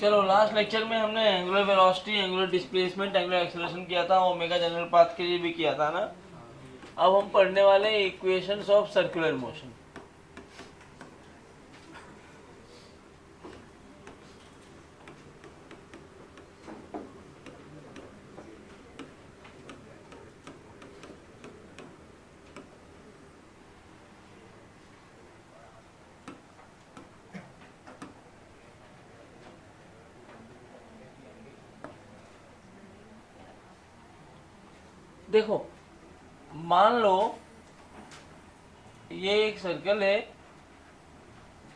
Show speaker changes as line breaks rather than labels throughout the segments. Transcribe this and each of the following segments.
चलो last lecture में हमने angular velocity, angular displacement, angular acceleration किया था, ओमेगा जनरल पाथ के लिए भी किया था ना। अब हम पढ़ने वाले हैं इक्वेशंस ऑफ सर्कुलर मोशन। देखो, मान लो ये एक सर्कल है,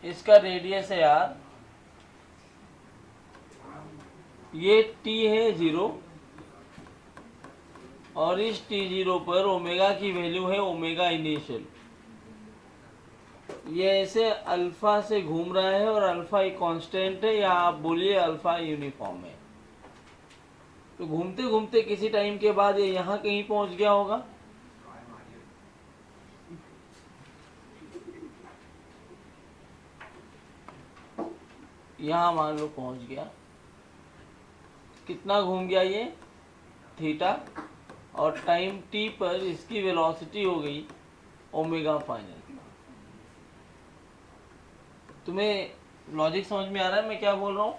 इसका रेडियस है आर, ये टी है 0 और इस t0 पर ओमेगा की वैल्यू है ओमेगा इनिशियल। ये ऐसे अल्फा से घूम रहा है और अल्फा एक कांस्टेंट है, या आप बोलिए अल्फा यूनिफॉर्म है। तो घूमते घूमते किसी टाइम के बाद ये यहाँ कहीं पहुंच गया होगा, यहाँ मान लो पहुंच गया। कितना घूम गया ये? थीटा, और टाइम टी पर इसकी वेलोसिटी हो गई ओमेगा फाइनल। तुम्हें लॉजिक समझ में आ रहा है मैं क्या बोल रहा हूँ?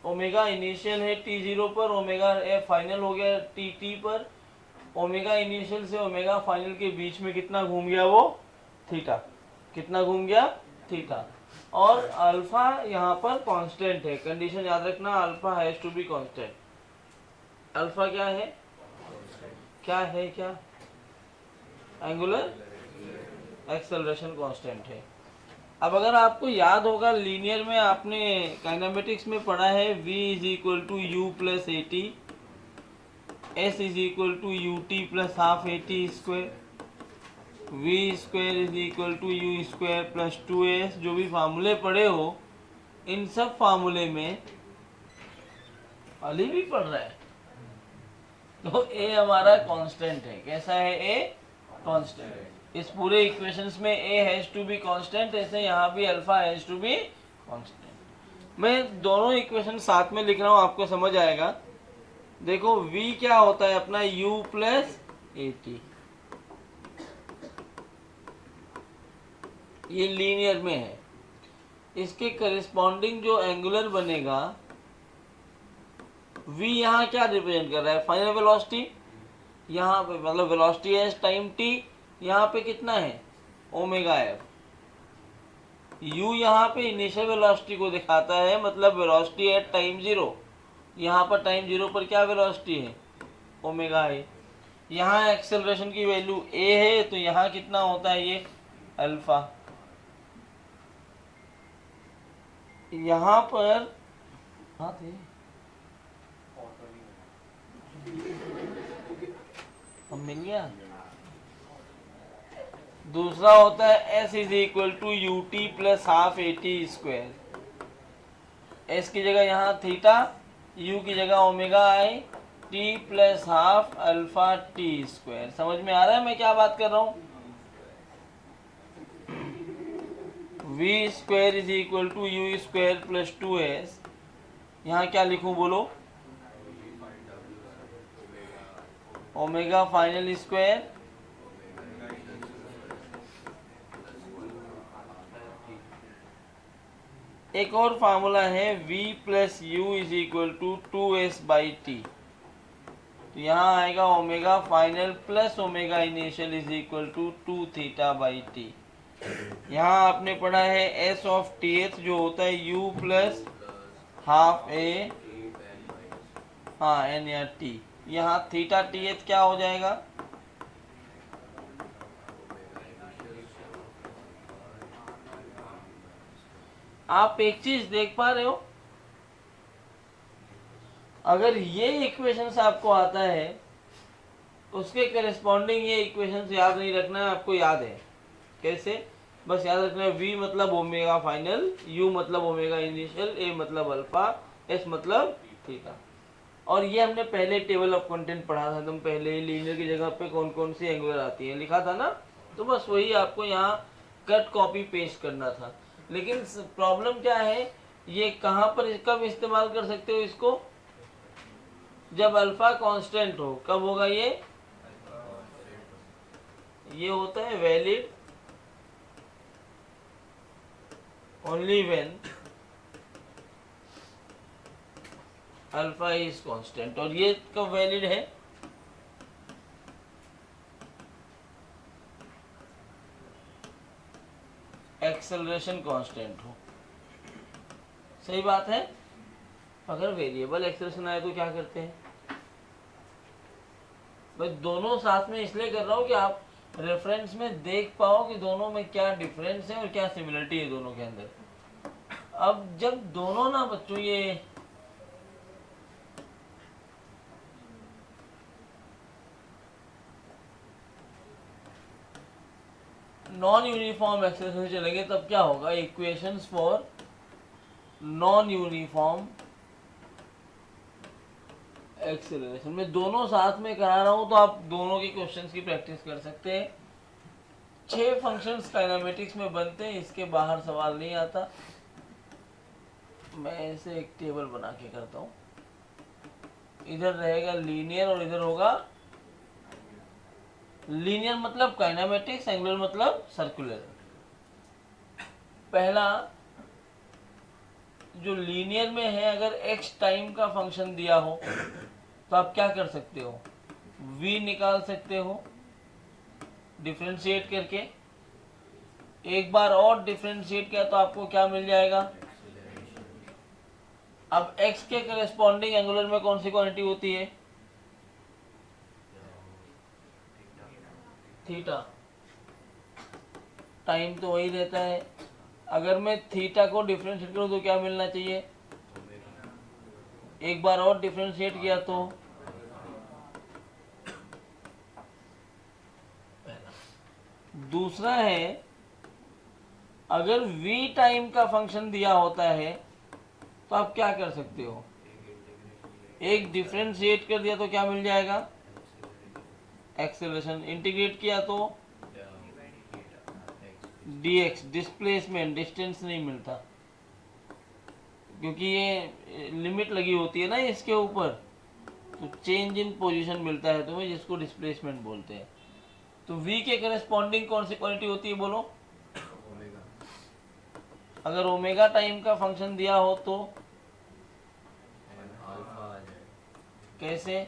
ओमेगा इनिशियल है t0 पर, ओमेगा फाइनल हो गया टी पर। ओमेगा इनिशियल से ओमेगा फाइनल के बीच में कितना घूम गया वो? थीटा। कितना घूम गया? थीटा। और अल्फा यहाँ पर कांस्टेंट है, कंडीशन याद रखना, alpha has to be constant. Alpha क्या है? क्या है? क्या? एंगुलर एक्सेलरेशन कांस्टेंट है। अब अगर आपको याद होगा, लीनियर में आपने काइनेमेटिक्स में पढ़ा है v is equal to u plus A t, s is equal to u t plus half a T square, v square is equal to u square plus 2s। जो भी फार्मूले पढ़े हो, इन सब फार्मूले में अली भी पढ़ रहा है, तो ए हमारा कांस्टेंट है। कैसा है? ए कांस्टेंट है। इस पूरे इक्वेशंस में a has to be constant, ऐसे यहाँ भी alpha has to be constant. मैं दोनों इक्वेशन साथ में लिख रहा हूँ, आपको समझ आएगा। देखो v क्या होता है अपना? u plus A T. ये लीनियर में है, इसके करिस्पॉन्डिंग जो एंगुलर बनेगा, v यहाँ क्या रिप्रेजेंट कर रहा है? Final velocity. यहाँ पे मतलब वेलोसिटी है टाइम t, यहाँ पे कितना है? Omega F. u यहाँ पे इनिशियल वेलोसिटी को दिखाता है, मतलब वेलोसिटी एट टाइम 0। यहाँ पर टाइम 0 पर क्या वेलोसिटी है? Omega A. यहाँ एक्सेलरेशन की वैल्यू a है, तो यहाँ कितना होता है? ये अल्फा। यहाँ पर हाँ थे, अब मिल गया। दूसरा होता है s is equal to u t plus half a T square. S की जगह यहाँ थीटा, u की जगह omega i, t plus half alpha t square. समझ में आ रहा है मैं क्या बात कर रहा हूँ? v स्क्वायर is equal to u square plus 2s। यहाँ क्या लिखूं बोलो? ओमेगा फाइनल स्क्वायर एक और फार्मूला है v plus u is equal to 2s by t. तो यहाँ आएगा omega final plus omega initial is equal to 2 theta by t. यहाँ आपने पढ़ा है s ऑफ टी एथ जो होता है u प्लस हाफ ए, हाँ एन या टी। यहाँ थीटा टी एथ क्या हो जाएगा? आप एक चीज देख पा रहे हो, अगर ये इक्वेशंस आपको आता है, उसके करेस्पॉन्डिंग ये इक्वेशंस याद नहीं रखना है, आपको याद है कैसे? बस याद रखना है v मतलब ओमेगा फाइनल, u मतलब ओमेगा इनिशियल, a मतलब अल्फा, s मतलब थीटा। और ये हमने पहले टेबल ऑफ कंटेंट पढ़ा था, तुम पहले लीनियर की जगह पे कौन कौन सी एंगुलर आती है लिखा था ना। तो बस वही आपको यहाँ कट कॉपी पेस्ट करना था। लेकिन प्रॉब्लम क्या है, ये कहाँ पर कब इस्तेमाल कर सकते हो इसको, जब अल्फा कांस्टेंट हो। कब होगा ये होता है valid only when alpha is constant. और ये कब वैलिड है, एक्सेलरेशन कांस्टेंट हो। सही बात है। अगर वेरिएबल एक्सेलरेशन आए तो क्या करते हैं भाई, दोनों साथ में इसलिए कर रहा हूं कि आप रेफरेंस में देख पाओ कि दोनों में क्या डिफरेंस है और क्या सिमिलरिटी है दोनों के अंदर। अब जब दोनों ना बच्चों ये नॉन यूनिफॉर्म एक्सेलरेशन से चलेंगे तब क्या होगा, equations for non uniform acceleration में दोनों साथ में करा रहा हूं तो आप दोनों के क्वेश्चंस की प्रैक्टिस कर सकते हैं। 6 फंक्शंस काइनेमेटिक्स में बनते हैं, इसके बाहर सवाल नहीं आता। मैं इसे एक टेबल बना के करता हूं, इधर रहेगा लीनियर और इधर होगा, लीनियर मतलब काइनेमेटिक्स, एंगुलर मतलब सर्कुलर। पहला जो लीनियर में है, अगर x टाइम का फंक्शन दिया हो तो आप क्या कर सकते हो, v निकाल सकते हो डिफरेंशिएट करके। एक बार और डिफरेंशिएट किया तो आपको क्या मिल जाएगा। अब x के करस्पॉन्डिंग एंगुलर में कौन सी क्वांटिटी होती है, थीटा। टाइम तो वही रहता है। अगर मैं थीटा को डिफरेंशिएट करूं तो क्या मिलना चाहिए, एक बार और डिफरेंशिएट किया तो दूसरा है, अगर v टाइम का फंक्शन दिया होता है तो आप क्या कर सकते हो, एक डिफरेंशिएट कर दिया तो क्या मिल जाएगा, एक्सेलरेशन। इंटीग्रेट किया तो dx, डिस्प्लेसमेंट, डिस्टेंस नहीं मिलता क्योंकि ये लिमिट लगी होती है ना इसके ऊपर, तो चेंज इन पोजीशन मिलता है तुम्हें, जिसको डिस्प्लेसमेंट बोलते हैं। तो v के करस्पॉन्डिंग कौन सी क्वांटिटी होती है बोलो, अगर ओमेगा टाइम का फंक्शन दिया हो तो कैसे,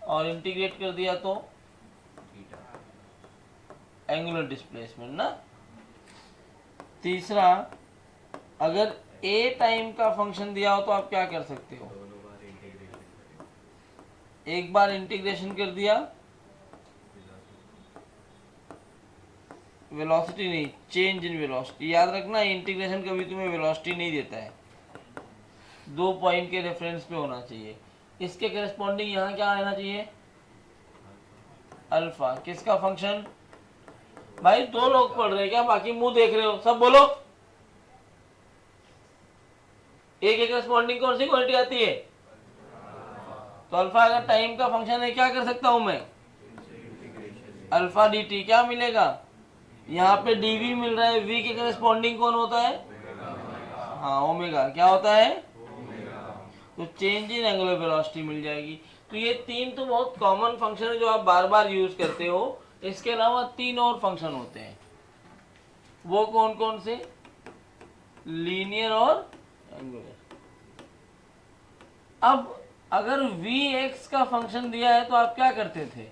और इंटीग्रेट कर दिया तो एंगुलर डिस्प्लेसमेंट ना। तीसरा, अगर a टाइम का फंक्शन दिया हो तो आप क्या कर सकते हो, एक बार इंटीग्रेशन कर दिया, वेलोसिटी नहीं, चेंज इन वेलोसिटी। याद रखना इंटीग्रेशन कभी तुम्हें वेलोसिटी नहीं देता है, 2 पॉइंट के रेफरेंस पे होना चाहिए। इसके करस्पॉन्डिंग यहाँ क्या आना चाहिए, अल्फा। किसका फंक्शन, भाई 2 लोग पढ़ रहे हैं क्या, बाकी मुंह देख रहे हो, सब बोलो। ए के करस्पॉन्डिंग कौन सी क्वांटिटी आती है, तो अल्फा अगर टाइम का फंक्शन है क्या कर सकता हूं मैं, अल्फा डी टी। क्या मिलेगा, यहाँ पे dv मिल रहा है, v के करस्पॉन्डिंग कौन होता है, हाँ ओमेगा। क्या होता है, तो चेंज इन एंगुलर वेलोसिटी मिल जाएगी। तो ये 3 तो बहुत कॉमन फंक्शन है जो आप बार बार यूज करते हो। इसके अलावा 3 और फंक्शन होते हैं, वो कौन कौन से, लीनियर और एंगुलर। अब अगर vx का फंक्शन दिया है तो आप क्या करते थे,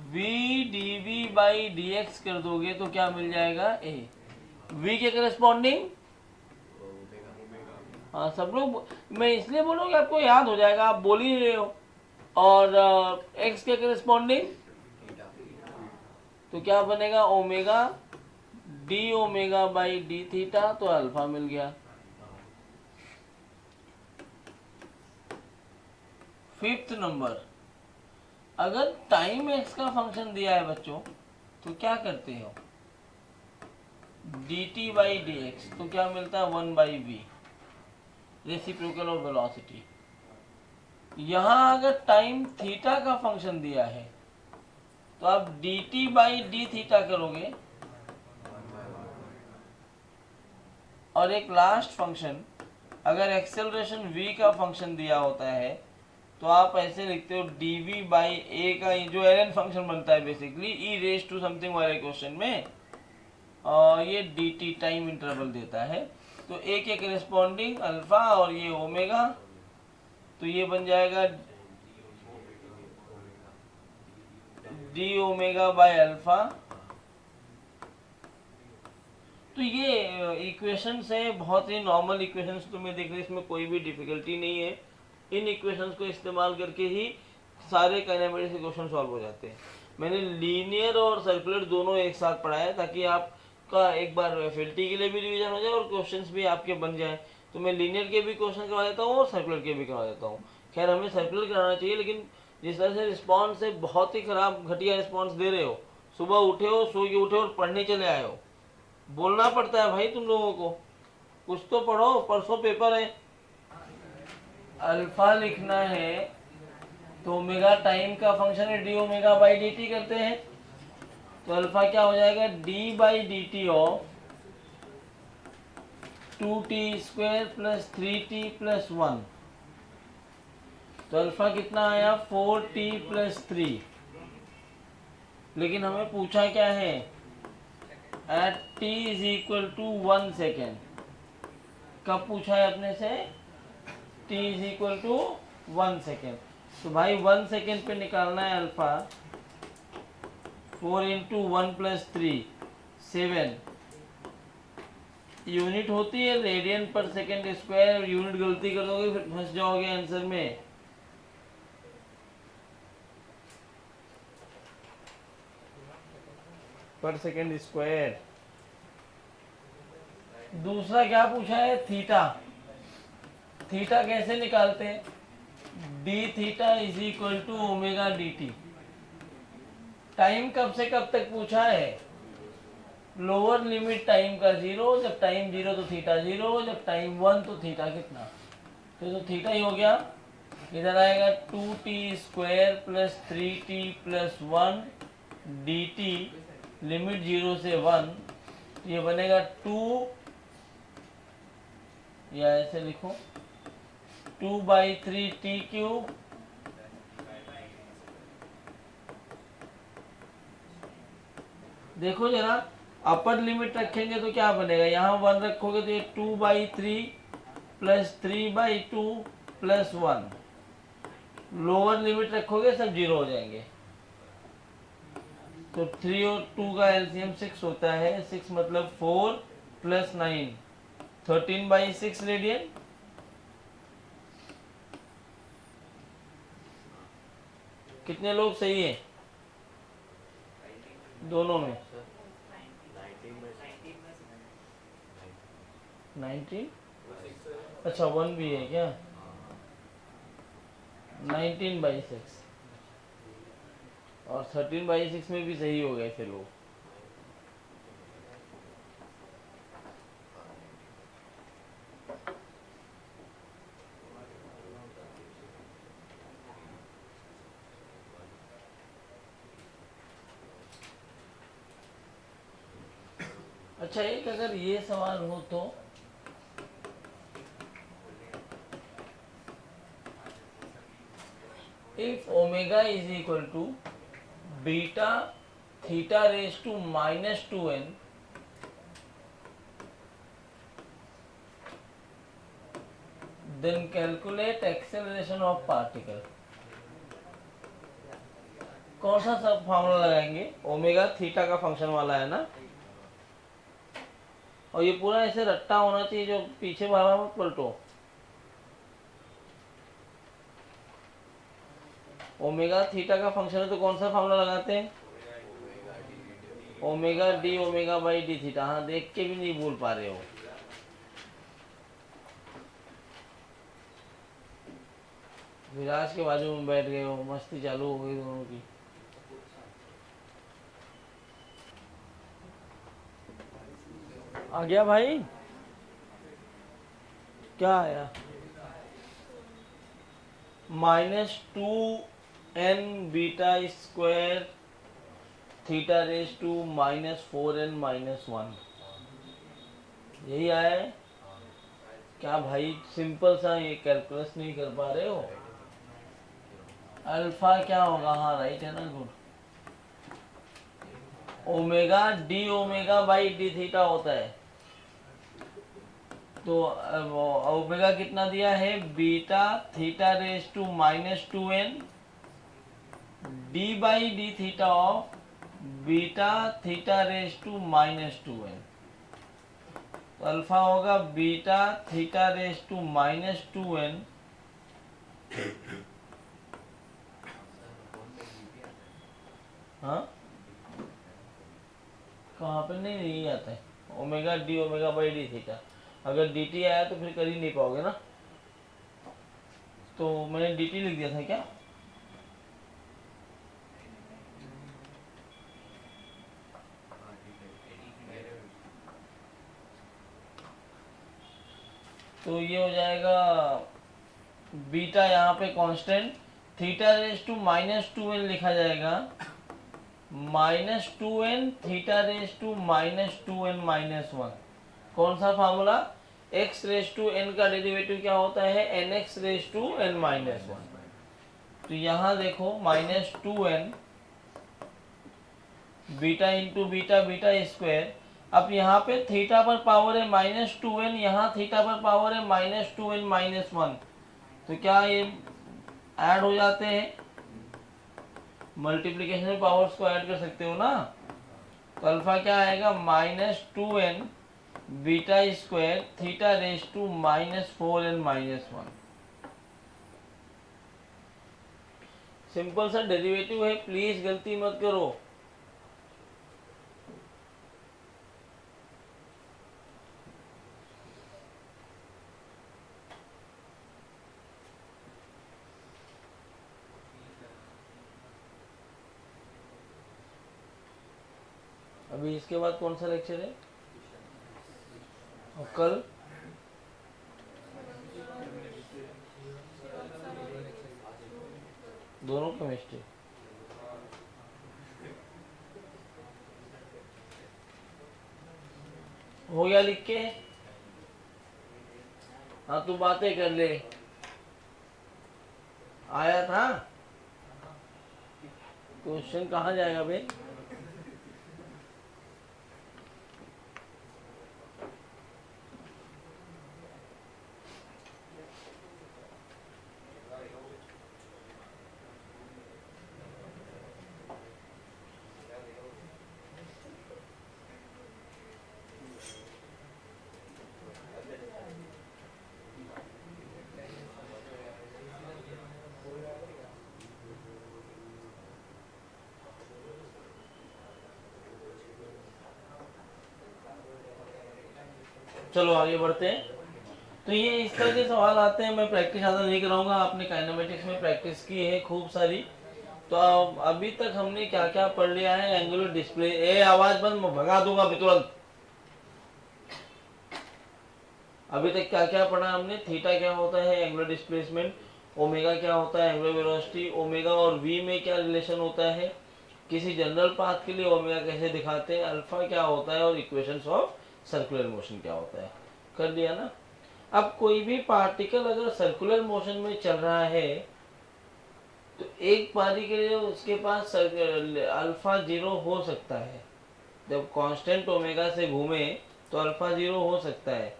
v dv बाई dx कर दोगे तो क्या मिल जाएगा, a। v के करस्पॉन्डिंग, हाँ सब लोग, मैं इसलिए बोलूँगा आपको याद हो जाएगा, आप बोल ही रहे हो। और x के करस्पॉन्डिंग तो क्या बनेगा, omega d omega by d theta, तो अल्फा मिल गया। फिफ्थ नंबर, अगर टाइम x का फंक्शन दिया है बच्चों तो क्या करते हो, dt बाई डी एक्स, तो क्या मिलता है 1 बाई वी, रेसिप्रोकल और वेलोसिटी। यहां अगर टाइम थीटा का फंक्शन दिया है तो आप dt बाई डी थीटा करोगे और एक लास्ट फंक्शन, अगर एक्सेलरेशन v का फंक्शन दिया होता है तो आप ऐसे लिखते हो dv बाई a का जो एल फंक्शन बनता है basically e raise to something वाले क्वेश्चन में, और ये dt टाइम इंटरवल देता है, तो a के करिस्पॉन्डिंग अल्फा और ये ओमेगा, तो ये बन जाएगा डी ओमेगा बाय अल्फा। तो ये इक्वेशंस है, बहुत ही नॉर्मल इक्वेशंस तुम्हें देख रहे, इसमें कोई भी डिफिकल्टी नहीं है। इन इक्वेशंस को इस्तेमाल करके ही सारे काइनेमेटिक्स के क्वेश्चन सॉल्व हो जाते हैं। मैंने लीनियर और सर्कुलर दोनों एक साथ पढ़ाया ताकि आपका एक बार एफएलटी के लिए भी रिवीजन हो जाए और क्वेश्चंस भी आपके बन जाए। तो मैं लीनियर के भी क्वेश्चन करवा देता हूँ और सर्कुलर के भी करवा देता हूँ। खैर हमें सर्कुलर कराना चाहिए, लेकिन जिस तरह से रिस्पॉन्स है, बहुत ही खराब घटिया रिस्पॉन्स दे रहे हो। सुबह उठे हो, सो के उठे और पढ़ने चले आए हो। बोलना पड़ता है भाई तुम लोगों को, कुछ तो पढ़ो, परसों पेपर है। अल्फा लिखना है तो ओमेगा टाइम का फंक्शन है, D omega by D T करते हैं, तो अल्फा क्या हो जाएगा, D by D T of 2t square plus 3t plus 1। तो अल्फा कितना आया, 4t प्लस 3। लेकिन हमें पूछा क्या है, at t is equal to 1 second. कब पूछा है अपने से, t is equal to 1 second. तो भाई 1 सेकेंड पे निकालना है अल्फा, 4 इंटू 1 प्लस 3 7। यूनिट होती है रेडियन पर सेकेंड स्क्वायर, यूनिट गलती कर दोगे फिर फंस जाओगे आंसर में। पर सेकेंड स्क्वायर। दूसरा क्या पूछा है, थीटा। थीटा कैसे निकालते हैं, d theta is equal to omega d t. Time कब से कब तक पूछा है, लोअर लिमिट टाइम का 0, जब टाइम 0 तो थीटा 0, जब टाइम 1 तो थीटा कितना, तो थीटा ही हो गया। इधर आएगा 2t square plus 3t plus 1 D T, limit 0 से 1, ये बनेगा 2, या ऐसे लिखो 2/3t क्यूब देखो जरा, अपर लिमिट रखेंगे तो क्या बनेगा, यहाँ 1 रखोगे तो ये 2/3 प्लस 3/2 प्लस 1। लोअर लिमिट रखोगे सब 0 हो जाएंगे। तो 3 और 2 का एलसीएम 6 होता है, 6 मतलब 4 प्लस 9 13/6 रेडियन। कितने लोग सही है दोनों में, 19? अच्छा 1 भी है क्या, 19/6 और 13/6 में भी सही हो गए थे लोग। अच्छा एक अगर ये सवाल हो तो, if omega is equal to beta theta raise to -2n, then calculate acceleration of particle. कौन सा सब फॉर्मूला लगाएंगे, ओमेगा थीटा का फंक्शन वाला है ना, और ये पूरा ऐसे रट्टा होना चाहिए, जो पीछे वाला मत पलटो। ओमेगा थीटा का फंक्शन है तो कौन सा फॉर्मूला लगाते हैं, omega d omega by d theta. हाँ देख के भी नहीं बोल पा रहे हो। विराज के बाजू में बैठ गए हो, मस्ती चालू हो गई दोनों की। आ गया भाई, क्या आया, -2n beta square theta raise to -4n -1, यही आया है। क्या भाई सिंपल सा ये कैलकुलस नहीं कर पा रहे हो? अल्फा क्या होगा? हाँ राइट है ना, good. Omega d omega by d theta होता है। तो ओमेगा कितना दिया है? Beta theta raise to -2n d by d theta of beta theta raise to -2n। तो अल्फा होगा beta theta raise to -2n। हाँ कहाँ पे? नहीं नहीं आता है। Omega d omega by d theta. अगर डी टी आया तो फिर कर ही नहीं पाओगे ना। तो मैंने डी टी लिख दिया था क्या? तो ये हो जाएगा बीटा यहाँ पे constant, theta raise to -2n लिखा जाएगा, -2n theta raise to -2n -1। कौन सा formula? x raise to n का डेरिवेटिव क्या होता है? nx raise to n -1। तो यहाँ देखो -2n beta into beta beta square. अब यहाँ पे थीटा पर पावर है -2n, यहाँ थीटा पर पावर है -2n -1। तो क्या ये ऐड हो जाते हैं? मल्टीप्लिकेशन में पावर्स को ऐड कर सकते हो ना। तो अल्फा क्या आएगा? -2n beta square theta raise to -4n -1। Simple सा डेरिवेटिव है, प्लीज गलती मत करो। अभी इसके बाद कौन सा लेक्चर है? और कल दोनों केमिस्ट्री। हो गया लिख के? हाँ तू बातें कर ले। आया था क्वेश्चन, कहाँ जाएगा बे? चलो आगे बढ़ते हैं। तो ये इस तरह के सवाल आते हैं। मैं प्रैक्टिस ज़्यादा नहीं कराऊंगा, आपने काइनेमेटिक्स में प्रैक्टिस की है खूब सारी। तो अभी तक हमने क्या क्या पढ़ लिया है? Angular display. ए आवाज बंद, मैं भगा दूंगा अभी तुरंत। अभी तक क्या क्या पढ़ा हमने? थीटा क्या होता है? Angular displacement. ओमेगा क्या होता है? Angular velocity. ओमेगा और वी में क्या रिलेशन होता है? किसी जनरल पाथ के लिए ओमेगा कैसे दिखाते हैं? अल्फा क्या होता है? और इक्वेशंस ऑफ सर्कुलर मोशन क्या होता है? कर दिया ना। अब कोई भी पार्टिकल अगर सर्कुलर मोशन में चल रहा है तो एक बारी के लिए उसके पास अल्फा 0 हो सकता है। जब कांस्टेंट ओमेगा से घूमे तो अल्फा 0 हो सकता है।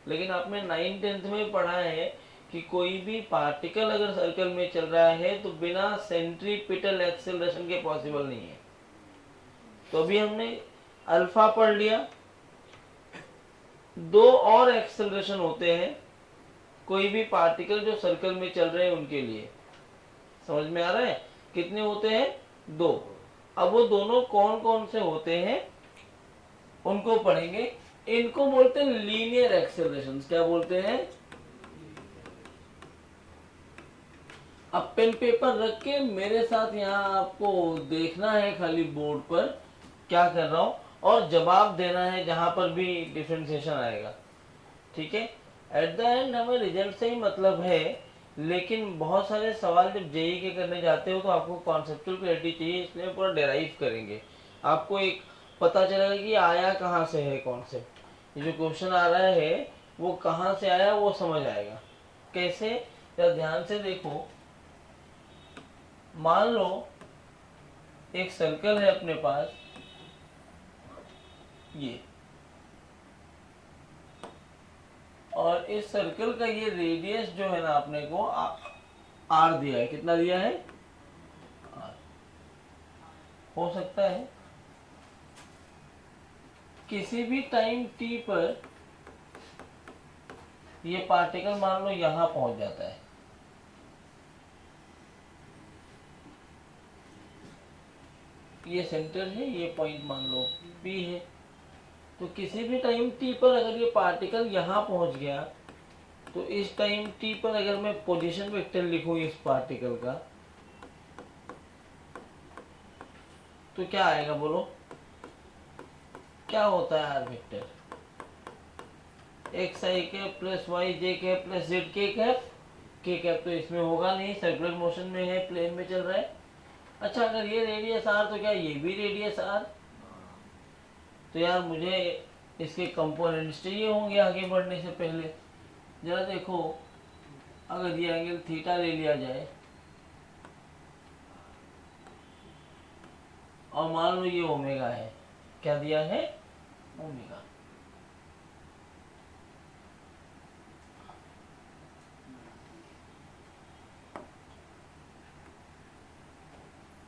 लेकिन आपने 9th-10th में पढ़ा है कि कोई भी पार्टिकल अगर सर्कल में चल रहा है तो बिना सेंट्रीपिटल एक्सेलरेशन के पॉसिबल नहीं है। तो अभी हमने अल्फा पढ़ लिया। दो और एक्सेलरेशन होते हैं कोई भी पार्टिकल जो सर्कल में चल रहे हैं उनके लिए। समझ में आ रहा है? कितने होते हैं? 2। अब वो दोनों कौन कौन से होते हैं उनको पढ़ेंगे। इनको बोलते हैं लीनियर एक्सेलरेशन। क्या बोलते हैं? अब पेन पेपर रख के मेरे साथ यहाँ आपको देखना है खाली बोर्ड पर क्या कर रहा हूँ, और जवाब देना है जहां पर भी डिफरेंशिएशन आएगा। ठीक है? एट द एंड हमें रिजल्ट से ही मतलब है, लेकिन बहुत सारे सवाल जब जेई के करने जाते हो तो आपको कॉन्सेप्चुअल क्लैरिटी चाहिए, इसलिए पूरा डेराइव करेंगे। आपको एक पता चलेगा कि आया कहाँ से है कॉन्सेप्ट। ये जो क्वेश्चन आ रहा है वो कहाँ से आया वो समझ आएगा। कैसे? या ध्यान से देखो, मान लो एक सर्कल है अपने पास ये, और इस सर्कल का ये रेडियस जो है ना अपने को आर दिया है। कितना दिया है? आर। हो सकता है किसी भी टाइम टी पर ये पार्टिकल मान लो यहां पहुंच जाता है, ये सेंटर है, ये पॉइंट मान लो पी है। तो किसी भी टाइम टी पर अगर ये पार्टिकल यहां पहुंच गया, तो इस टाइम टी पर अगर मैं पोजीशन वेक्टर लिखूं इस पार्टिकल का, तो क्या आएगा बोलो? क्या होता है R vector? X I cap plus Y J cap plus Z K cap. K cap तो इसमें होगा नहीं, सर्कुलर मोशन में है, प्लेन में चल रहा है। अच्छा, अगर ये रेडियस आर तो क्या ये भी रेडियस आर? तो यार मुझे इसके कंपोनेंट्स चाहिए होंगे आगे बढ़ने से पहले। जरा देखो, अगर ये एंगल थीटा ले लिया जाए और मान लो ये ओमेगा है, क्या दिया है? ओमेगा।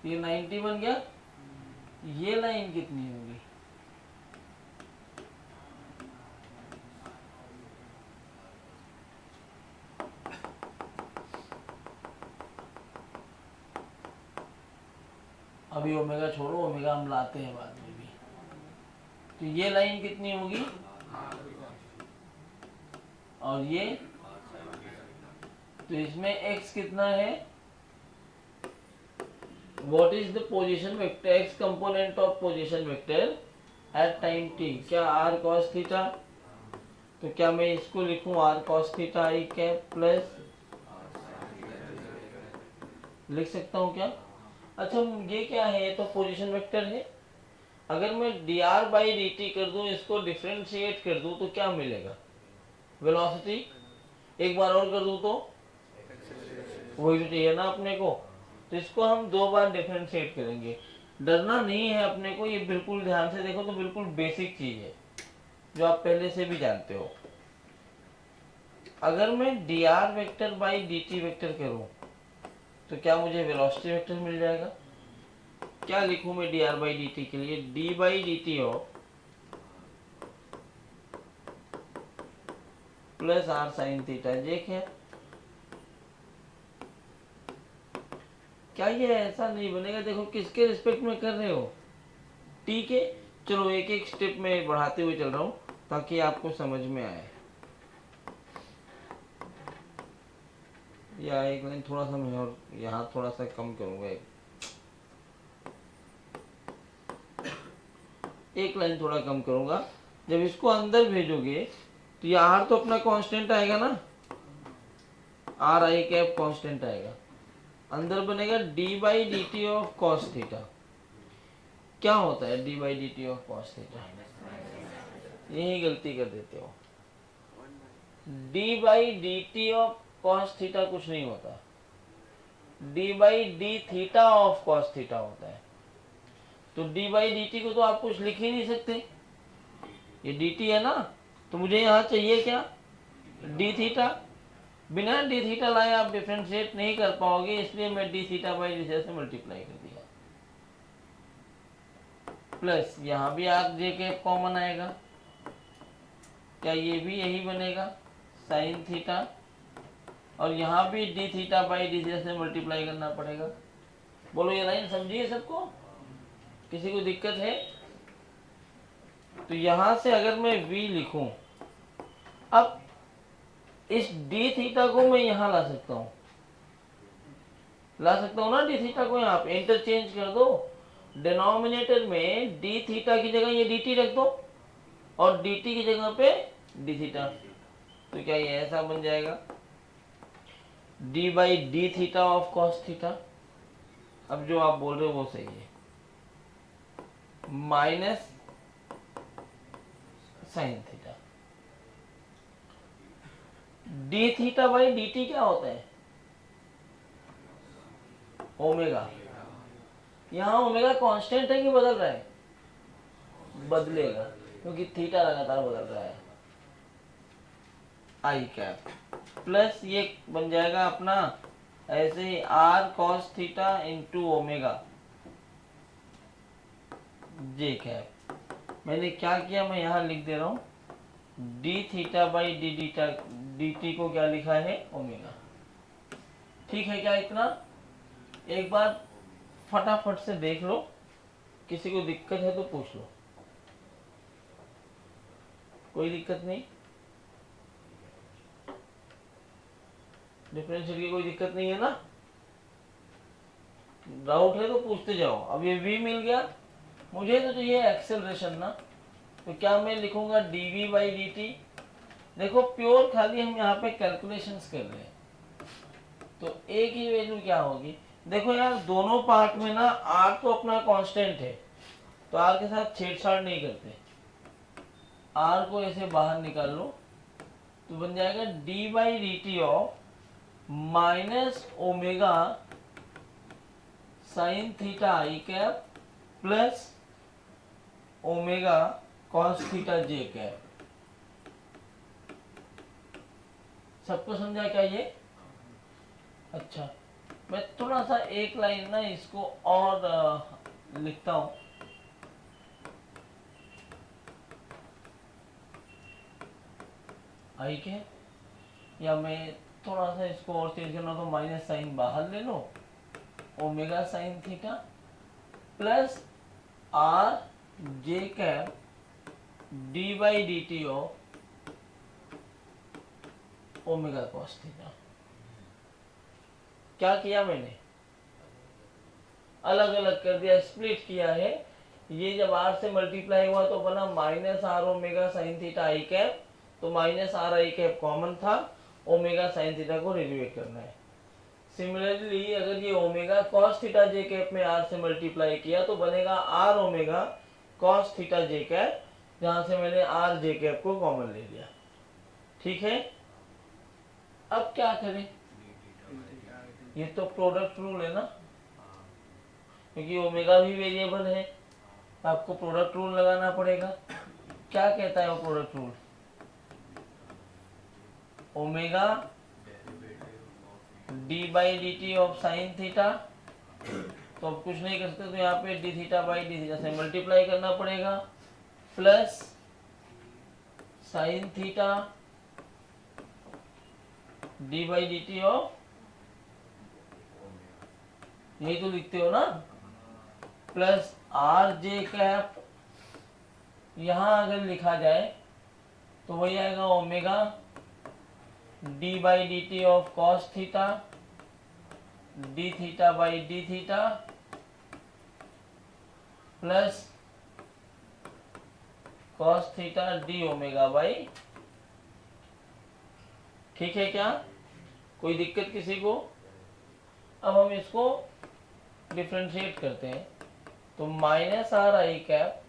ये 90 बन गया। ये लाइन कितनी होगी? अभी ओमेगा छोड़ो, ओमेगा हम लाते हैं बाद में भी। तो ये लाइन कितनी होगी? और ये, तो इसमें x कितना है? What is the position vector, x component of position vector at time t? क्या r cos थीटा? तो क्या मैं इसको लिखूं r cos theta I cap plus, लिख सकता हूं क्या? अच्छा, ये क्या है? ये तो पोजीशन वेक्टर है। अगर मैं dr बाई डी टी कर दूं, इसको डिफ्रेंशिएट कर दूं, तो क्या मिलेगा? वेलोसिटी। एक बार और कर दूं तो वही तो चाहिए ना अपने को। तो इसको हम दो बार डिफ्रेंशिएट करेंगे। डरना नहीं है अपने को, ये बिल्कुल ध्यान से देखो तो बिल्कुल बेसिक चीज है जो आप पहले से भी जानते हो। अगर मैं dr vector by dt vector करूं, तो क्या मुझे वेलोसिटी वेक्टर मिल जाएगा? क्या लिखूं मैं dr बाई dt के लिए? d by D T of plus R sine theta J है। क्या ये ऐसा नहीं बनेगा? देखो किसके रिस्पेक्ट में कर रहे हो, ठीक है। चलो एक एक स्टेप में बढ़ाते हुए चल रहा हूं ताकि आपको समझ में आए। या एक लाइन थोड़ा सा मैं और यहाँ थोड़ा सा कम करूंगा, एक लाइन थोड़ा कम करूंगा। जब इसको अंदर भेजोगे तो ये आर तो अपना कांस्टेंट आएगा ना, आर आई कैप कांस्टेंट आएगा। अंदर बनेगा D by D T of cos theta. क्या होता है D by D T of cos theta? यही गलती कर देते हो। D by D T of cos theta कुछ नहीं होता, D by d theta of cos theta होता है। तो डी बाई डी टी को तो आप कुछ लिख ही नहीं सकते, ये डी टी है ना, तो मुझे यहाँ चाहिए क्या? D theta. बिना डी थीटा लाए आप डिफ्रेंशिएट नहीं कर पाओगे, इसलिए मैं डी थीटा बाई डी से मल्टीप्लाई कर दिया। प्लस यहाँ भी आर जे के कॉमन आएगा, क्या ये भी यही बनेगा? Sine theta. और यहाँ भी डी थीटा बाई डी से मल्टीप्लाई करना पड़ेगा। बोलो ये लाइन समझिए सबको? किसी को दिक्कत है? तो यहां से अगर मैं v लिखूं, अब इस डी थीटा को मैं यहां ला सकता हूं, ना डी थीटा को यहाँ पे इंटरचेंज कर दो। डिनोमिनेटर में डी थीटा की जगह ये डी टी रख दो और डी टी की जगह पे डी थीटा। तो क्या ये ऐसा बन जाएगा? D by d theta of cos theta. अब जो आप बोल रहे हो वो सही है, minus sine theta. D theta by D T क्या होता है? ओमेगा। यहाँ ओमेगा कांस्टेंट है कि बदल रहा है? बदलेगा, क्योंकि थीटा लगातार बदल रहा है। आई कैप प्लस ये बन जाएगा अपना ऐसे ही R cos theta into omega J cap. मैंने क्या किया, मैं यहाँ लिख दे रहा हूँ D theta by D data D T को क्या लिखा है? ओमेगा। ठीक है क्या इतना? एक बार फटाफट से देख लो, किसी को दिक्कत है तो पूछ लो। कोई दिक्कत नहीं? डिफरेंशियल की कोई दिक्कत नहीं है ना? डाउट है तो पूछते जाओ। अब ये v मिल गया, मुझे तो चाहिए एक्सेलरेशन ना, तो क्या मैं लिखूंगा dv बाई डी टी। देखो प्योर खाली हम यहाँ पे कैलकुलेशंस कर रहे हैं, तो a की वैल्यू क्या होगी? देखो यार दोनों पार्ट में ना r तो अपना कांस्टेंट है, तो r के साथ छेड़छाड़ नहीं करते। r को ऐसे बाहर निकाल लो, तो बन जाएगा d by D T of minus omega sine theta I cap plus omega cos theta J cap. सबको समझा क्या ये? अच्छा, मैं थोड़ा सा एक लाइन ना इसको और लिखता हूं। आई के, या मैं थोड़ा सा इसको और चेंज करना तो माइनस साइन बाहर ले लो, omega sine theta plus R J cap D by D T of omega cos theta. क्या किया मैंने? अलग अलग कर दिया, स्प्लिट किया है। ये जब r से मल्टीप्लाई हुआ तो बना minus R omega sine theta I cap, तो minus R I cap common था, ओमेगा साइन थीटा को रिलेट करना है। सिमिलरली अगर ये omega cos theta J cap में r से मल्टीप्लाई किया तो बनेगा R omega cos theta J cap, जहां से मैंने आर जे कैप को कॉमन ले लिया। ठीक है, अब क्या करें? ये तो प्रोडक्ट रूल है ना, क्योंकि ओमेगा भी वेरिएबल है, आपको प्रोडक्ट रूल लगाना पड़ेगा। क्या कहता है वो product rule? Omega D by D T of sine theta, तो अब कुछ नहीं कर सकते, तो यहाँ पे D theta by d theta से मल्टीप्लाई करना पड़ेगा, plus sine theta D by D T of, यही तो लिखते हो ना, प्लस आर जे कैप। यहां अगर लिखा जाए तो वही आएगा omega D by D T of cos theta D theta by d theta plus cos theta D omega by. ठीक है क्या? कोई दिक्कत किसी को? अब हम इसको डिफ्रेंशिएट करते हैं, तो माइनस आर आई कैप,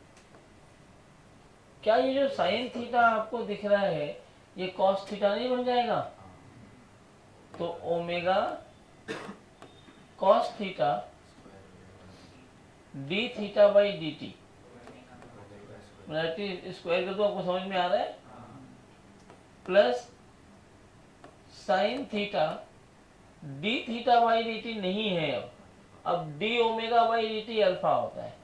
क्या ये जो साइन थीटा आपको दिख रहा है ये कॉस थीटा नहीं बन जाएगा? तो omega cos theta D theta by D T, square कर दो, आपको समझ में आ रहा है, plus sine theta D theta by D T नहीं है, अब D omega by D T alpha होता है,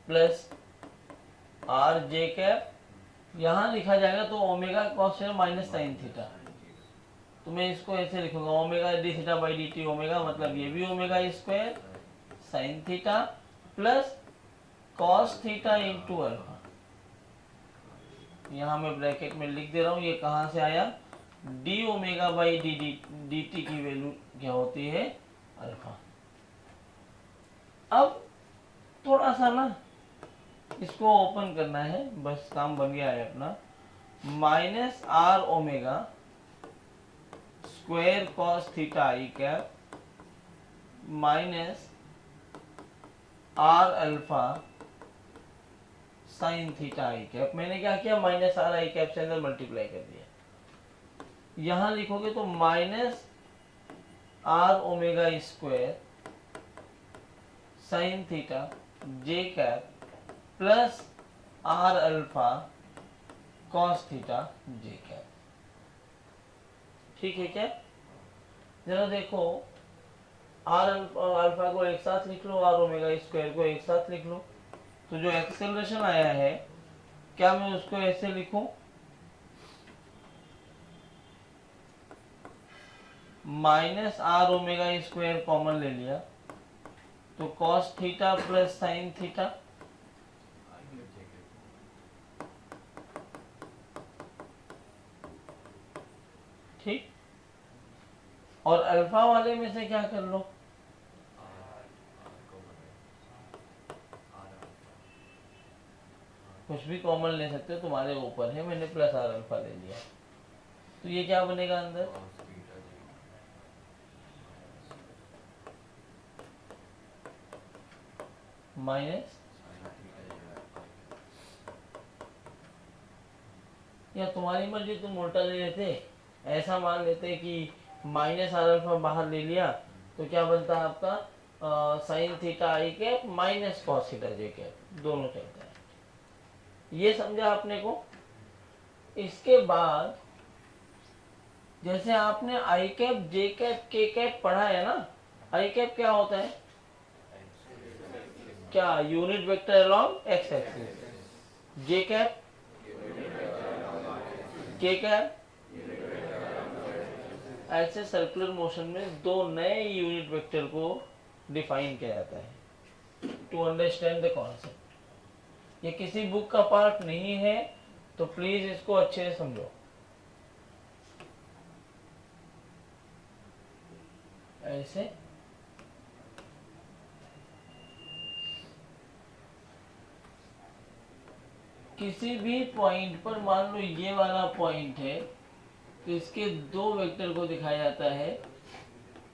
प्लस आर जे कैप, यहां लिखा जाएगा तो omega cos minus sine theta, तो मैं इसको ऐसे लिखूंगा omega D theta by D T omega, मतलब ये भी omega square sine theta plus cos theta into alpha. यहाँ मैं ब्रैकेट में लिख दे रहा हूँ, ये कहाँ से आया? D omega by D T की वैल्यू क्या होती है? अल्फा। अब थोड़ा सा ना इसको ओपन करना है, बस काम बन गया है अपना। Minus R omega square cos theta I cap minus R alpha sine theta I cap. मैंने क्या किया, माइनस आर आई कैप से अंदर मल्टीप्लाई कर दिया। यहां लिखोगे तो minus R omega square sine theta J cap plus R alpha cos theta J cap. ठीक है क्या? जरा देखो, आर अल्फा को एक साथ लिख लो, आर ओमेगा स्क्वायर को एक साथ लिख लो। तो जो एक्सेलरेशन आया है, क्या मैं उसको ऐसे लिखूं, minus R omega square common ले लिया तो cos theta plus sine theta, ठीक। और अल्फा वाले में से क्या कर लो, कुछ भी कॉमन ले सकते हो, तुम्हारे ऊपर है। मैंने प्लस आर अल्फा ले लिया, तो ये क्या बनेगा अंदर, माइनस, या तुम्हारी मर्जी, तुम उल्टा ले लेते, ऐसा मान लेते कि माइनस आर अल्फा बाहर ले लिया तो क्या बनता है आपका, sign theta I cap minus cos theta J cap, दोनों चलता है। ये समझा आपने को? इसके बाद जैसे आपने I cap J cap K cap पढ़ा है ना, आई कैप क्या होता है, क्या unit vector along X axis, J cap K cap ऐसे सर्कुलर मोशन में दो नए यूनिट वेक्टर को डिफाइन किया जाता है टू अंडरस्टैंड द कॉन्सेप्ट। ये किसी बुक का पार्ट नहीं है, तो प्लीज इसको अच्छे से समझो। ऐसे किसी भी पॉइंट पर, मान लो ये वाला पॉइंट है, तो इसके दो वेक्टर को दिखाया जाता है।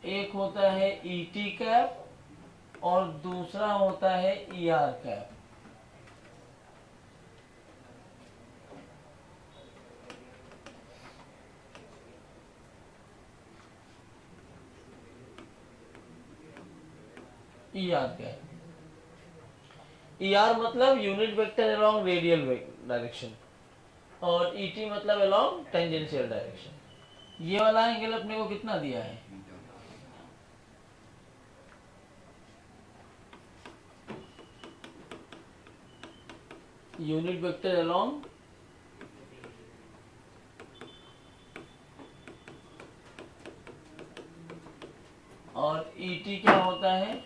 एक होता है ई टी कैप और दूसरा होता है E R cap. E R cap, E R मतलब unit vector along radial direction, और ई टी मतलब अलोंग टेंजेंशियल डायरेक्शन। ये वाला एंगल अपने को कितना दिया है, यूनिट वेक्टर अलोंग और ई टी क्या होता है,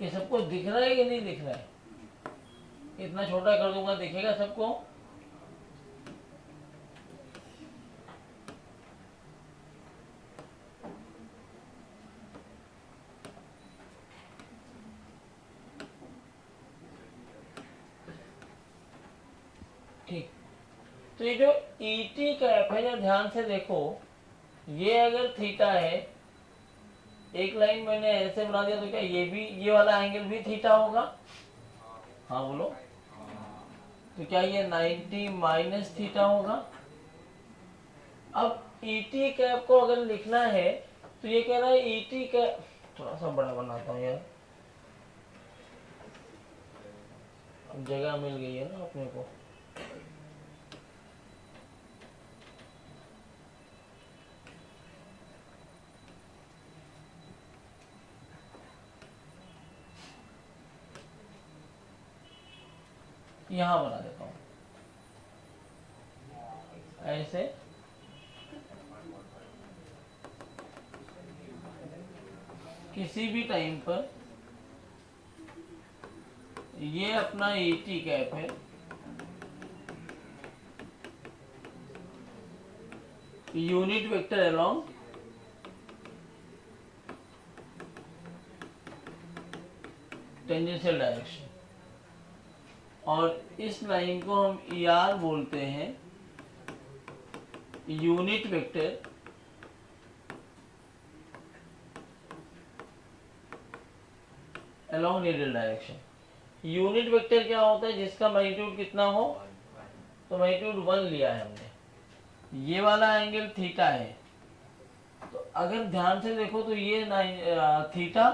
ये सबको दिख रहा है कि नहीं दिख रहा है? इतना छोटा कर दूंगा, दिखेगा सबको? ठीक। तो ये जो ई टी कैप है, जरा ध्यान से देखो, ये अगर थीटा है, एक लाइन मैंने ऐसे बना दिया, तो क्या ये भी, ये वाला एंगल भी थीटा होगा? हाँ बोलो। तो क्या ये 90 माइनस थीटा होगा? अब ई टी कैप को अगर लिखना है, तो ये कह रहा है ई टी कैप, थोड़ा सा बड़ा बनाता हूँ यार, जगह मिल गई है ना अपने को। यहां बना देता हूं ऐसे, किसी भी टाइम पर ये अपना ई टी कैप है, unit vector along tangential direction, और इस लाइन को हम ER बोलते हैं, unit vector along radial direction. Unit vector क्या होता है? जिसका मैग्नीट्यूड कितना हो, तो मैग्नीट्यूड 1 लिया है हमने। ये वाला एंगल थीटा है, तो अगर ध्यान से देखो तो ये थीटा,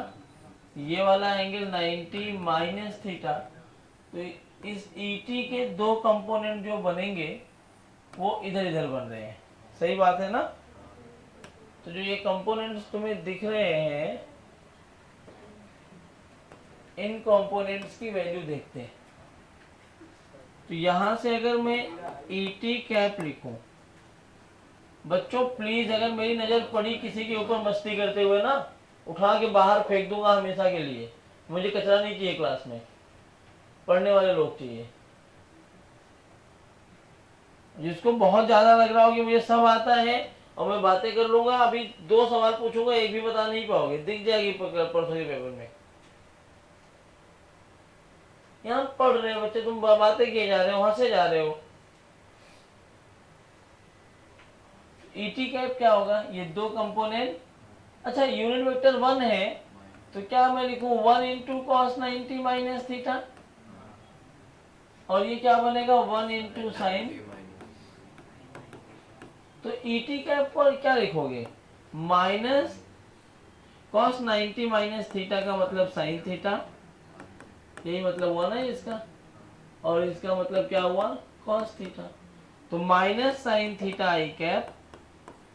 ये वाला एंगल 90 माइनस थीटा, तो इस ET के दो कंपोनेंट जो बनेंगे वो इधर इधर बन रहे हैं। सही बात है ना? तो जो ये कंपोनेंट्स तुम्हें दिख रहे हैं, इन कंपोनेंट्स की वैल्यू देखते हैं। तो यहां से अगर मैं ET कैप लिखूं, बच्चों प्लीज अगर मेरी नजर पड़ी किसी के ऊपर मस्ती करते हुए ना, उठा के बाहर फेंक दूंगा हमेशा के लिए। मुझे कचरा नहीं चाहिए क्लास में, पढ़ने वाले लोग चाहिए। जिसको बहुत ज्यादा लग रहा हो कि मुझे सब आता है और मैं बातें कर लूंगा, अभी 2 सवाल पूछूंगा, एक भी बता नहीं पाओगे, दिख जाएगी परसों के पेपर में। यहाँ पढ़ रहे हो बच्चे, तुम बातें किए जा रहे हो, हंसे जा रहे हो। ET कैप क्या होगा? ये दो कंपोनेंट, अच्छा यूनिट वेक्टर 1 है, तो क्या मैं लिखूं 1 इंटू कॉस 90 माइनस थीटा, और ये क्या बनेगा 1 इंटू साइन। तो ET कैप पर क्या लिखोगे? माइनस कॉस 90 माइनस थीटा का मतलब साइन थीटा, यही मतलब हुआ ना इसका, और इसका मतलब क्या हुआ? Cos theta. तो minus sine theta I cap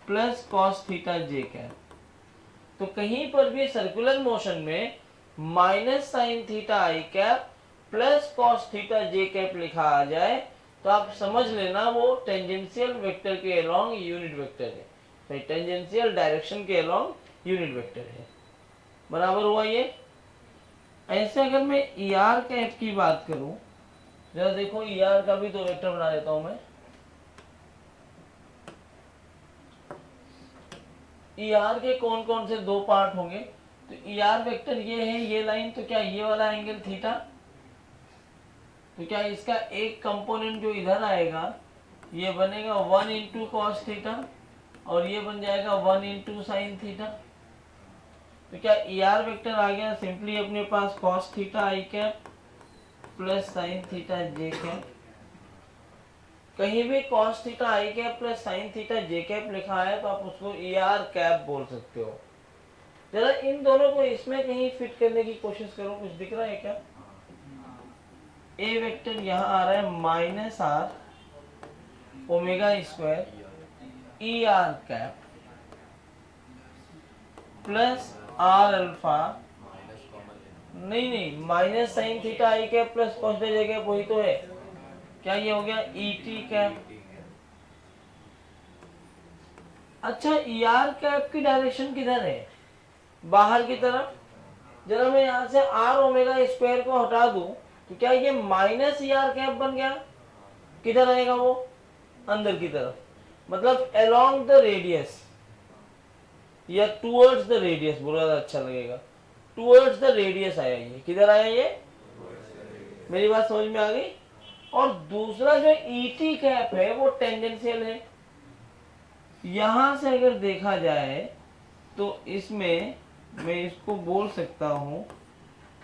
plus cos theta J cap. तो कहीं पर भी सर्कुलर मोशन में minus sine theta I cap plus cos theta J cap लिखा आ जाए तो आप समझ लेना वो टेंजेंशियल वेक्टर के अलोंग यूनिट वेक्टर है, तो टेंजेंशियल डायरेक्शन के अलोंग यूनिट वेक्टर है। बराबर हुआ ये? ऐसे अगर मैं ER कैप की बात करूं, जरा देखो ER का भी तो वेक्टर बना देता हूं मैं। ER के कौन कौन से दो पार्ट होंगे? तो ER वेक्टर ये है, ये लाइन, तो क्या ये वाला एंगल थीटा, तो क्या इसका एक कंपोनेंट जो इधर आएगा ये बनेगा 1 इंटू कॉस थीटा, और ये बन जाएगा 1 इंटू साइन थीटा। तो क्या ER वेक्टर आ गया सिंपली अपने पास cos theta I cap plus sine theta J cap. कहीं भी cos theta I cap plus sine theta J cap लिखा है तो आप उसको ER कैप बोल सकते हो। जरा इन दोनों को इसमें कहीं फिट करने की कोशिश करो, कुछ दिख रहा है क्या? ए वेक्टर यहाँ आ रहा है minus R omega square ER cap plus R alpha, नहीं minus sine theta I cap plus cos theta J cap, वही तो है। क्या ये हो गया ET कैप। अच्छा ER कैप की डायरेक्शन किधर है? बाहर की तरफ। जरा मैं यहाँ से आर ओमेगा स्क्वायर को हटा दूं तो क्या ये माइनस ER कैप बन गया? किधर आएगा वो? अंदर की तरफ, मतलब अलोंग द रेडियस या टूवर्ड्स द रेडियस बोला तो अच्छा लगेगा। टूवर्ड्स द रेडियस आया, ये किधर आया? ये मेरी बात समझ में आ गई? और दूसरा जो ET कैप है वो टेंजेंशियल है। यहां से अगर देखा जाए तो इसमें मैं इसको बोल सकता हूं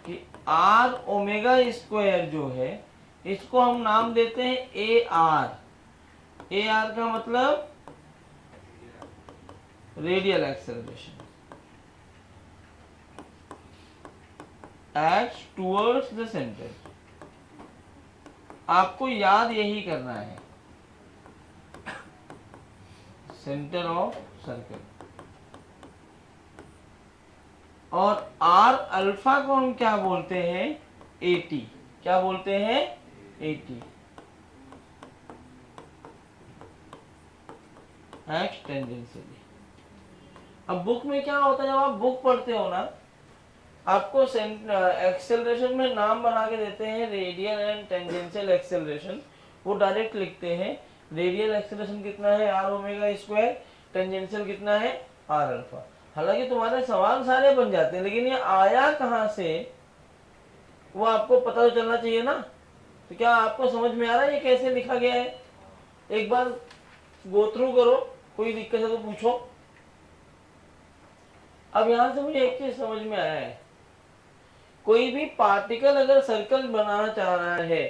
कि आर ओमेगा स्क्वायर जो है इसको हम नाम देते हैं AR। AR का मतलब radial acceleration, act towards the centre. आपको याद यही करना है, सेंटर ऑफ सर्कल। और आर अल्फा को हम क्या बोलते हैं? AT। क्या बोलते हैं? AT, act tangentially. अब बुक में क्या होता है, जब आप बुक पढ़ते हो ना, आपको एक्सेलरेशन में नाम बना के देते हैं रेडियल एंड टेंजेंशियल एक्सेलरेशन। वो डायरेक्ट लिखते हैं रेडियल एक्सेलरेशन कितना है आर ओमेगा स्क्वायर, टेंजेंशियल कितना है आर अल्फा। हालांकि तुम्हारे सवाल सारे बन जाते हैं, लेकिन ये आया कहाँ से वो आपको पता तो चलना चाहिए ना। तो क्या आपको समझ में आ रहा है ये कैसे लिखा गया है? एक बार गो थ्रू करो, कोई दिक्कत है तो पूछो। अब यहां से मुझे एक चीज समझ में आया है, कोई भी पार्टिकल अगर सर्कल बनाना चाह रहा है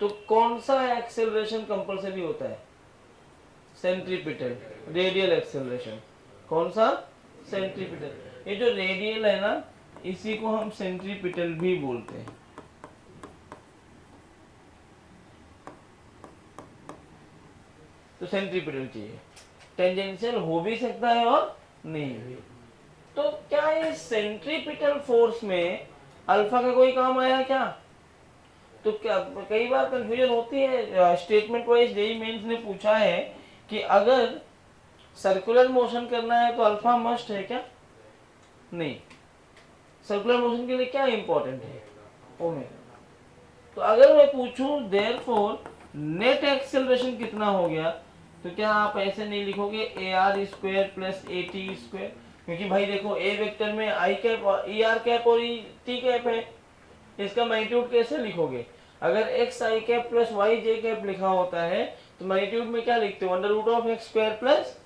तो कौन सा एक्सेलरेशन कंपलसरी होता है? Centripetal, radial acceleration. कौन सा? सेंट्रीपिटल। ये जो रेडियल है ना, इसी को हम सेंट्रीपिटल भी बोलते हैं। तो सेंट्रीपिटल चाहिए, टेंजेंशियल हो भी सकता है और नहीं भी। तो क्या इस सेंट्रीपिटल फोर्स में अल्फा का कोई काम आया क्या? तो क्या कई बार कंफ्यूजन होती है, स्टेटमेंट वाइज जेईई मेंस ने पूछा है कि अगर सर्कुलर मोशन करना है तो अल्फा मस्ट है क्या? नहीं। सर्कुलर मोशन के लिए क्या इंपॉर्टेंट है? ओमेगा। तो अगर मैं पूछूं देयरफॉर नेट एक्सेलरेशन कितना हो गया, तो क्या आप ऐसे नहीं लिखोगे ए R square plus A T square? क्योंकि भाई देखो ए वेक्टर में आई कैप, ई आर कैप और ई टी कैप है, इसका मैग्नीट्यूड कैसे लिखोगे? अगर X I cap plus Y J cap लिखा होता है तो मैग्नीट्यूड में क्या लिखते हो? Under root of X square plus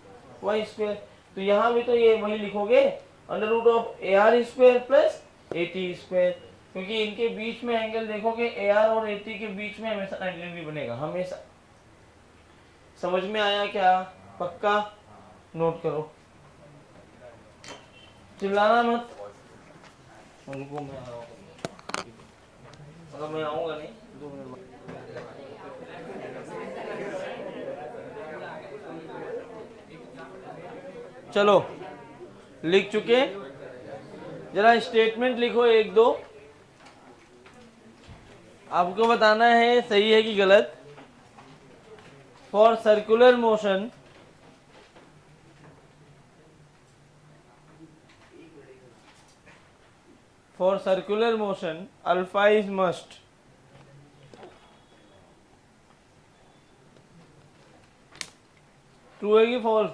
Y square. तो यहाँ भी तो ये वही लिखोगे, under root of A R square plus A T square, क्योंकि इनके बीच में एंगल देखोगे ए आर और ए टी के बीच में हमेशा 90 डिग्री बनेगा, हमेशा। समझ में आया क्या? पक्का नोट करो, चिल्लाना मत। उनको मैं आ रहा हूँ, अगर मैं आऊंगा नहीं 2 मिनट बाद। चलो लिख चुके, जरा स्टेटमेंट लिखो एक दो, आपको बताना है सही है कि गलत। For circular motion alpha is must. True है कि फॉल्स?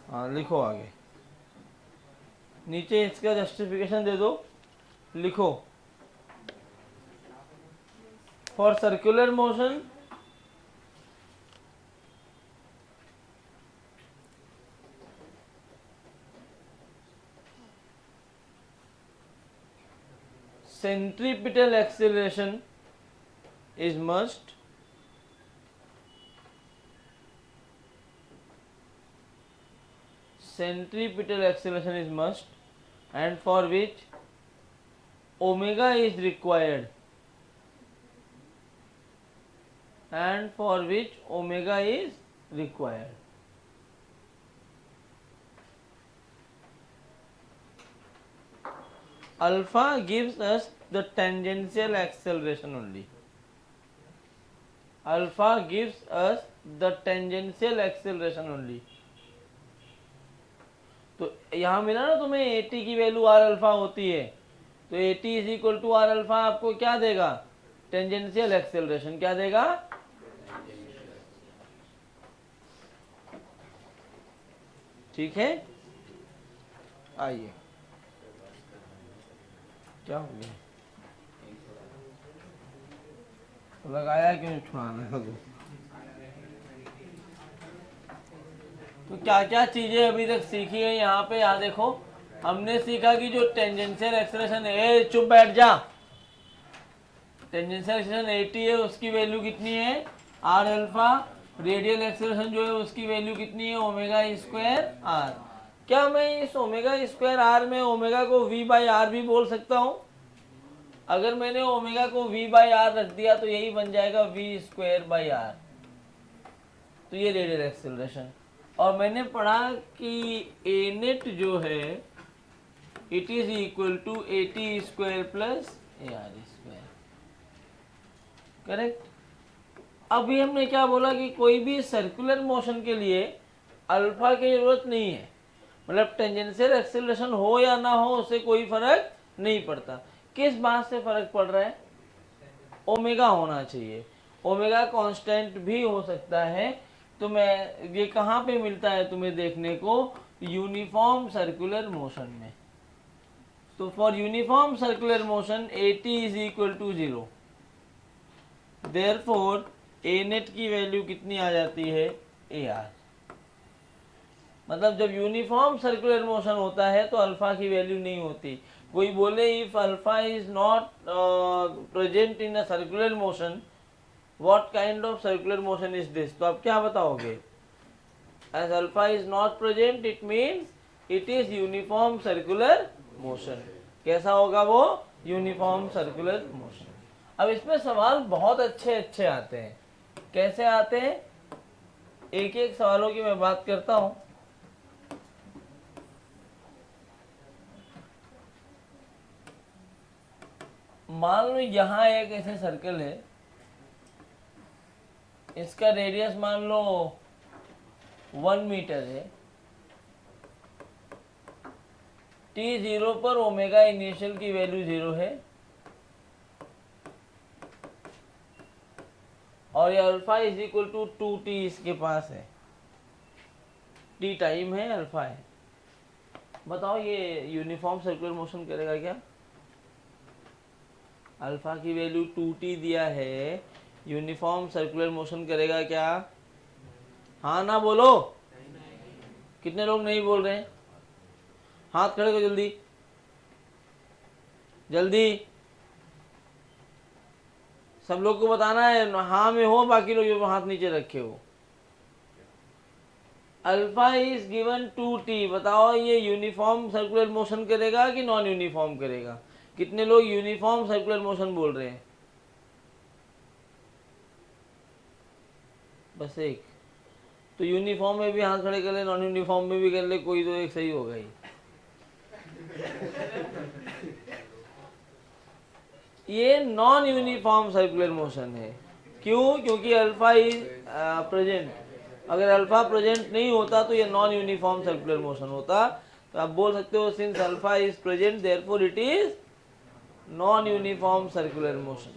हाँ लिखो आगे, नीचे इसका जस्टिफिकेशन दे दो, लिखो for circular motion centripetal acceleration is must, and for which omega is required, alpha gives us the tangential acceleration only. तो यहाँ मिला ना तुम्हें ए टी की वैल्यू आर अल्फा होती है, तो A T is equal to R alpha आपको क्या देगा? Tangential acceleration. क्या देगा? ठीक है, आइए। क्या हो गया? लगाया क्यों छुड़ाना है? तो क्या क्या चीजें अभी तक सीखी है यहाँ पे? यहाँ देखो, हमने सीखा कि जो टेंजेंशियल एक्सेलरेशन है, चुप बैठ जा, टेंजेंशियल एक्सेलरेशन 80 है, उसकी वैल्यू कितनी है? R alpha. रेडियल एक्सेलरेशन जो है उसकी वैल्यू कितनी है? Omega square R. क्या मैं इस ओमेगा स्क्वायर आर में ओमेगा को वी बाई आर भी बोल सकता हूँ? अगर मैंने ओमेगा को वी बाई आर रख दिया तो यही बन जाएगा वी स्क्वायर बाई आर। तो ये रेडियल एक्सेलरेशन। और मैंने पढ़ा कि ए नेट जो है it is equal to A T square plus A R square, correct. अभी हमने क्या बोला कि कोई भी सर्कुलर मोशन के लिए अल्फा की जरूरत नहीं है, मतलब टेंजेंशियल एक्सेलरेशन हो या ना हो उससे कोई फर्क नहीं पड़ता। किस बात से फर्क पड़ रहा है? ओमेगा होना चाहिए। ओमेगा कांस्टेंट भी हो सकता है। तो मैं ये कहाँ पे मिलता है तुम्हें देखने को? यूनिफॉर्म सर्कुलर मोशन में। तो for uniform circular motion A T is equal to 0, therefore A net की वैल्यू कितनी आ जाती है, ए आर। मतलब जब यूनिफॉर्म सर्कुलर मोशन होता है तो अल्फा की वैल्यू नहीं होती। कोई बोले if alpha is not present in a circular motion, what kind of circular motion is this, तो आप क्या बताओगे? As alpha is not present it means it is uniform circular motion. कैसा होगा वो? Uniform circular motion. अब इसमें सवाल बहुत अच्छे अच्छे आते हैं। कैसे आते हैं? एक एक सवालों की मैं बात करता हूं। मान लो यहां एक ऐसे सर्कल है, इसका रेडियस मान लो 1 मीटर है। t0 पर ओमेगा इनिशियल की वैल्यू 0 है और ये alpha is equal to 2t इसके पास है। t टाइम है, अल्फा है। बताओ ये यूनिफॉर्म सर्कुलर मोशन करेगा क्या? अल्फा की वैल्यू 2t दिया है, यूनिफॉर्म सर्कुलर मोशन करेगा क्या? हाँ ना बोलो। कितने लोग नहीं बोल रहे हैं? हाथ खड़े करो जल्दी जल्दी। सब लोग को बताना है हाँ में हो, बाकी लोग जो हाथ नीचे रखे हो। अल्फा इज गिवन 2t, बताओ ये यूनिफॉर्म सर्कुलर मोशन करेगा कि नॉन यूनिफॉर्म करेगा? कितने लोग यूनिफॉर्म सर्कुलर मोशन बोल रहे हैं? बस एक। तो यूनिफॉर्म में भी हाथ खड़े कर ले, नॉन यूनिफॉर्म में भी कर ले, कोई तो एक सही होगा ही। ये नॉन यूनिफॉर्म सर्कुलर मोशन है। क्यों? क्योंकि अल्फा इज प्रेजेंट। अगर अल्फा प्रेजेंट नहीं होता तो ये नॉन यूनिफॉर्म सर्कुलर मोशन होता। तो आप बोल सकते हो since alpha is present therefore it is non uniform circular motion.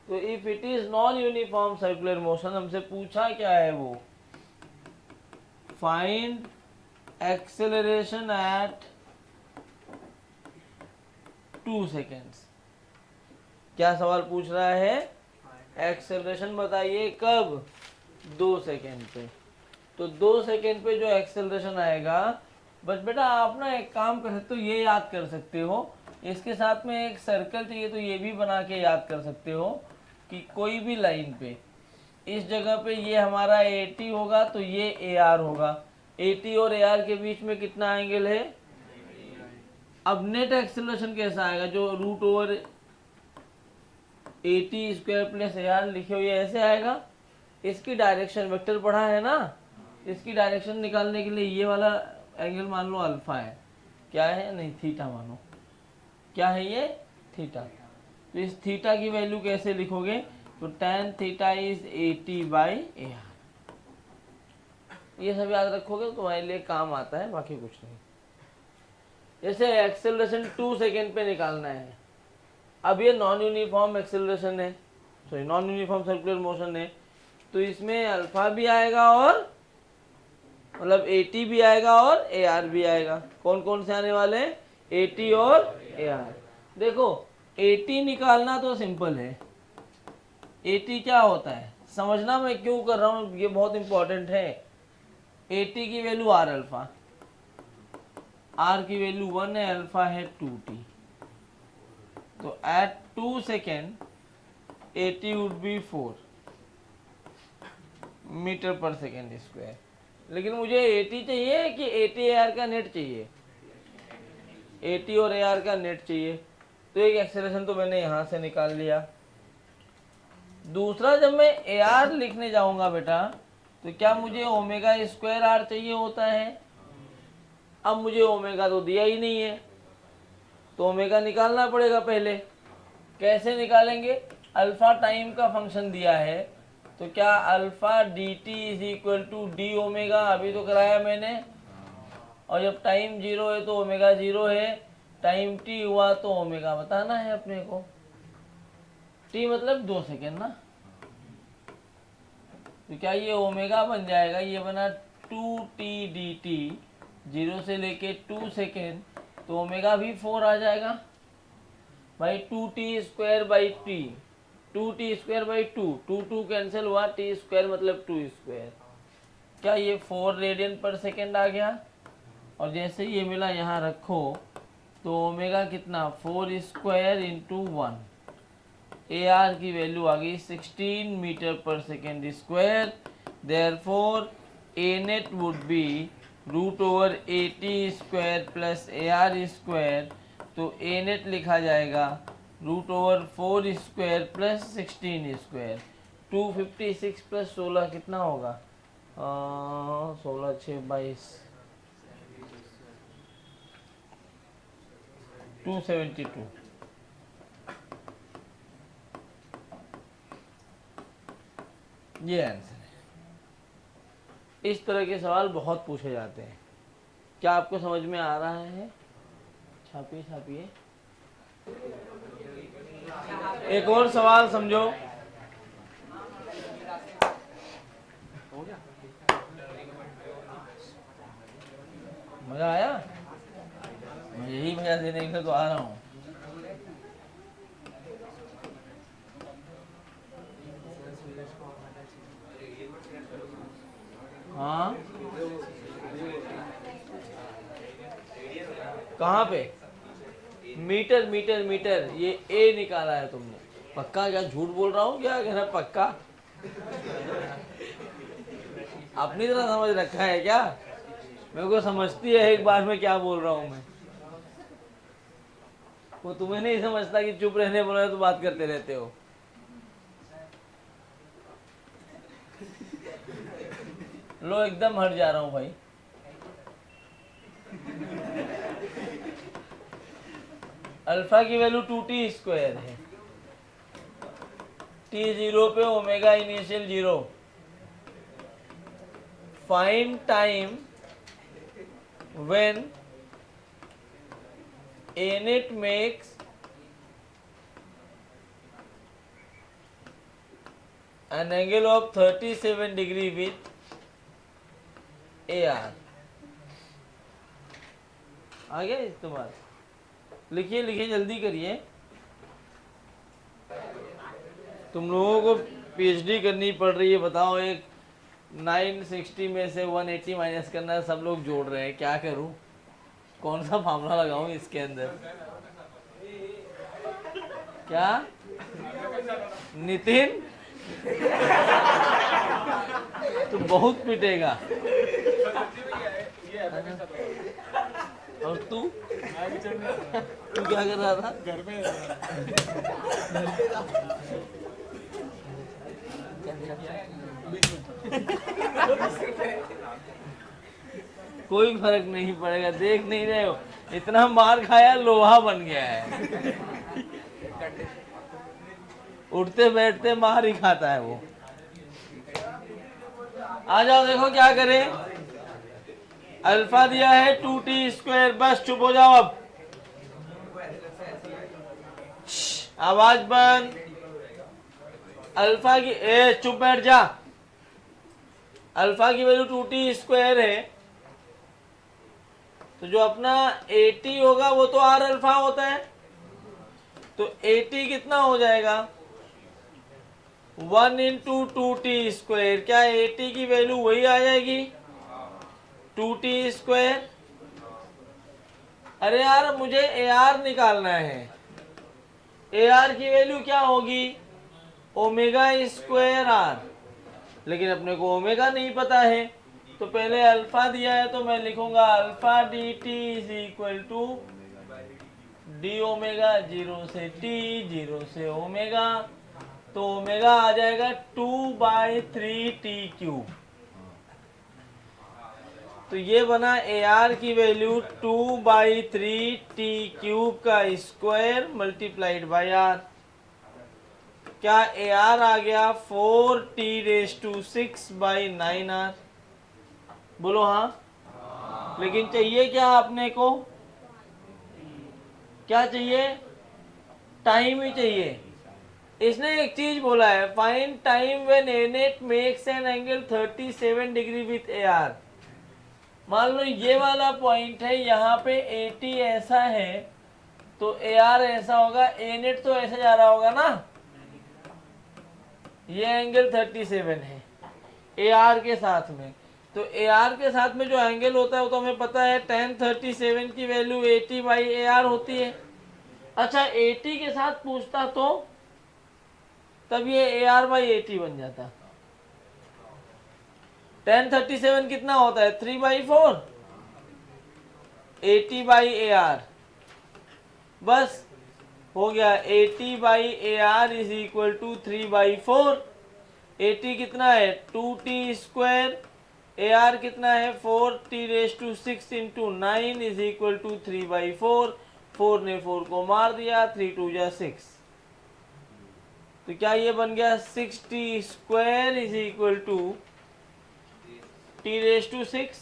तो if it is non uniform circular motion, हमसे पूछा क्या है वो? Find acceleration at 2 seconds. क्या सवाल पूछ रहा है? एक्सेलरेशन बताइए कब? 2 सेकेंड पे। तो 2 सेकेंड पे जो एक्सेलरेशन आएगा, बस बेटा आप ना एक काम कर सकते हो, ये याद कर सकते हो। इसके साथ में एक सर्कल चाहिए तो ये भी बना के याद कर सकते हो कि कोई भी लाइन पे इस जगह पे ये हमारा AT होगा तो ये AR होगा। AT और AR के बीच में कितना एंगल है? अब नेट एक्सेलरेशन कैसा आएगा? जो root over AT square plus AR लिखे हुए ऐसे आएगा। इसकी डायरेक्शन वेक्टर पढ़ा है ना, इसकी डायरेक्शन निकालने के लिए ये वाला एंगल मान लो अल्फा है। क्या है? नहीं, थीटा मानो। क्या है ये? थीटा। तो इस थीटा की वैल्यू कैसे लिखोगे? तो tan theta is AT by AR। ये सब याद रखोगे तो तुम्हारे लिए काम आता है, बाकी कुछ नहीं। जैसे एक्सेलरेशन 2 सेकेंड पे निकालना है। अब ये नॉन यूनिफॉर्म एक्सेलरेशन है, sorry non uniform circular motion है, तो इसमें अल्फा भी आएगा और मतलब AT भी आएगा और AR भी आएगा। कौन कौन से आने वाले हैं? AT और AR। देखो AT निकालना तो सिंपल है। AT क्या होता है समझना मैं क्यों कर रहा हूँ, ये बहुत इंपॉर्टेंट है। AT की वैल्यू R अल्फा, R की वैल्यू 1 है, अल्फा है 2t। तो at 2 second AT would be 4 metre per second square. लेकिन मुझे AT चाहिए कि AT AR का नेट चाहिए? AT और AR का नेट चाहिए। तो एक एक्सेलरेशन तो मैंने यहां से निकाल लिया। दूसरा जब मैं AR लिखने जाऊंगा बेटा, तो क्या मुझे ओमेगा स्क्वायर R चाहिए होता है? अब मुझे ओमेगा तो दिया ही नहीं है, तो ओमेगा निकालना पड़ेगा पहले। कैसे निकालेंगे? अल्फा टाइम का फंक्शन दिया है, तो क्या alpha D T is equal to D omega, अभी तो कराया मैंने। और जब टाइम 0 है तो ओमेगा 0 है, टाइम t हुआ तो ओमेगा बताना है अपने को। t मतलब 2 सेकेंड ना, तो क्या ये ओमेगा बन जाएगा? ये बना 2t dt, 0 से लेके 2 सेकेंड तो ओमेगा भी 4 आ जाएगा भाई। 2t² by T, 2t²/2, 2 cancel हुआ, t² मतलब 2²। क्या ये 4 रेडियन पर सेकेंड आ गया? और जैसे ये मिला यहाँ रखो तो ओमेगा कितना 4² इंटू 1। ए आर की वैल्यू आ गई 16 metre per second square. Therefore A net would be √80² plus AR²। तो ए नेट लिखा जाएगा √4² प्लस 16²। 256 प्लस 16 कितना होगा? 16 6 22, 272। ये आंसर है। इस तरह के सवाल बहुत पूछे जाते हैं। क्या आपको समझ में आ रहा है? छापिए छापिए। एक और सवाल समझो। मजा आया? मैं यही मजा देने के लिए तो आ रहा हूँ। हाँ, कहाँ पे? मीटर मीटर मीटर, ये ए निकाला है तुमने। पक्का? क्या झूठ बोल रहा हूँ क्या? कहना पक्का? अपनी तरह समझ रखा है क्या? मेरे को समझती है एक बार में क्या बोल रहा हूँ मैं। वो तुम्हें नहीं समझता कि चुप रहने बोला तो बात करते रहते हो। लो एकदम हट जा रहा हूँ भाई। अल्फा की वैल्यू 2t² है। t0 पे omega initial 0। Find time when A net makes an angle of 37 degree with AR। आ गया इस्तेमाल? लिखिए लिखिए, जल्दी करिए। तुम लोगों को PhD करनी पड़ रही है। बताओ, एक 960 में से 180 माइनस करना है, सब लोग जोड़ रहे हैं। क्या करूं? कौन सा फार्मूला लगाऊं इसके अंदर? क्या नितिन? तो बहुत पिटेगा। और तू क्या कर रहा था? घर में कोई फर्क नहीं पड़ेगा। देख नहीं रहे हो? इतना मार खाया, लोहा बन गया है। उठते बैठते मार ही खाता है वो। आ जाओ, देखो क्या करें। अल्फा दिया है 2t²। बस चुप हो जाओ अब। आवाज बंद। अल्फा की चुप बैठ जा। अल्फा की वैल्यू 2t² है, तो जो अपना 80 होगा वो तो r अल्फा होता है। तो 80 कितना हो जाएगा? 1 इंटू 2t²। क्या 80 की वैल्यू वही आ जाएगी 2t²? अरे यार, मुझे AR निकालना है। AR की वैल्यू क्या होगी? ω²r। लेकिन अपने को ओमेगा नहीं पता है, तो पहले अल्फा दिया है तो मैं लिखूंगा alpha dt is equal to D omega 0 से t, 0 से ओमेगा। तो ओमेगा आ जाएगा 2/3t³। तो ये बना AR की वैल्यू 2/3t³ का स्क्वायर मल्टीप्लाइड बाई r। क्या AR आ गया 4t⁻⁶/9r? बोलो हाँ। लेकिन चाहिए क्या आपने को? क्या चाहिए? टाइम ही चाहिए। इसने एक चीज बोला है, find time when A net makes an angle 37 degree with AR। मान लो ये वाला पॉइंट है, यहाँ पे AT ऐसा है तो AR ऐसा होगा, A नेट तो ऐसे जा रहा होगा ना, ये एंगल 37 है AR के साथ में। तो AR के साथ में जो एंगल होता है वो तो हमें पता है, tan 37 की वैल्यू AT बाई AR होती है। अच्छा AT के साथ पूछता तो तब ये AR बाई AT बन जाता। tan 37 कितना होता है, 3/4 AT बाई AR, बस हो गया। AT by AR is equal to 3/4। AT कितना है 2t², AR कितना है 4t⁶ into 9 is equal to 3/4। 4 ने 4 को मार दिया, 3 2 जा 6, तो क्या ये बन गया 6t² is equal to t⁶,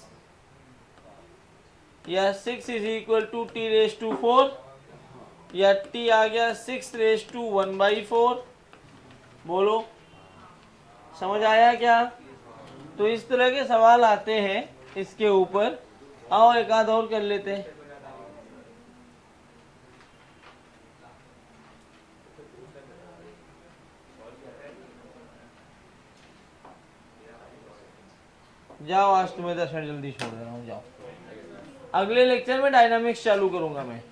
या 6 इज इक्वल टू t⁴, या t आ गया 6⁴ बोलो समझ आया क्या? तो इस तरह के सवाल आते हैं इसके ऊपर। आओ एक आध और कर लेते हैं। जाओ आज तुम्हें 10 मिनट जल्दी छोड़ दे रहा हूँ, जाओ। अगले लेक्चर में डायनामिक्स चालू करूंगा मैं।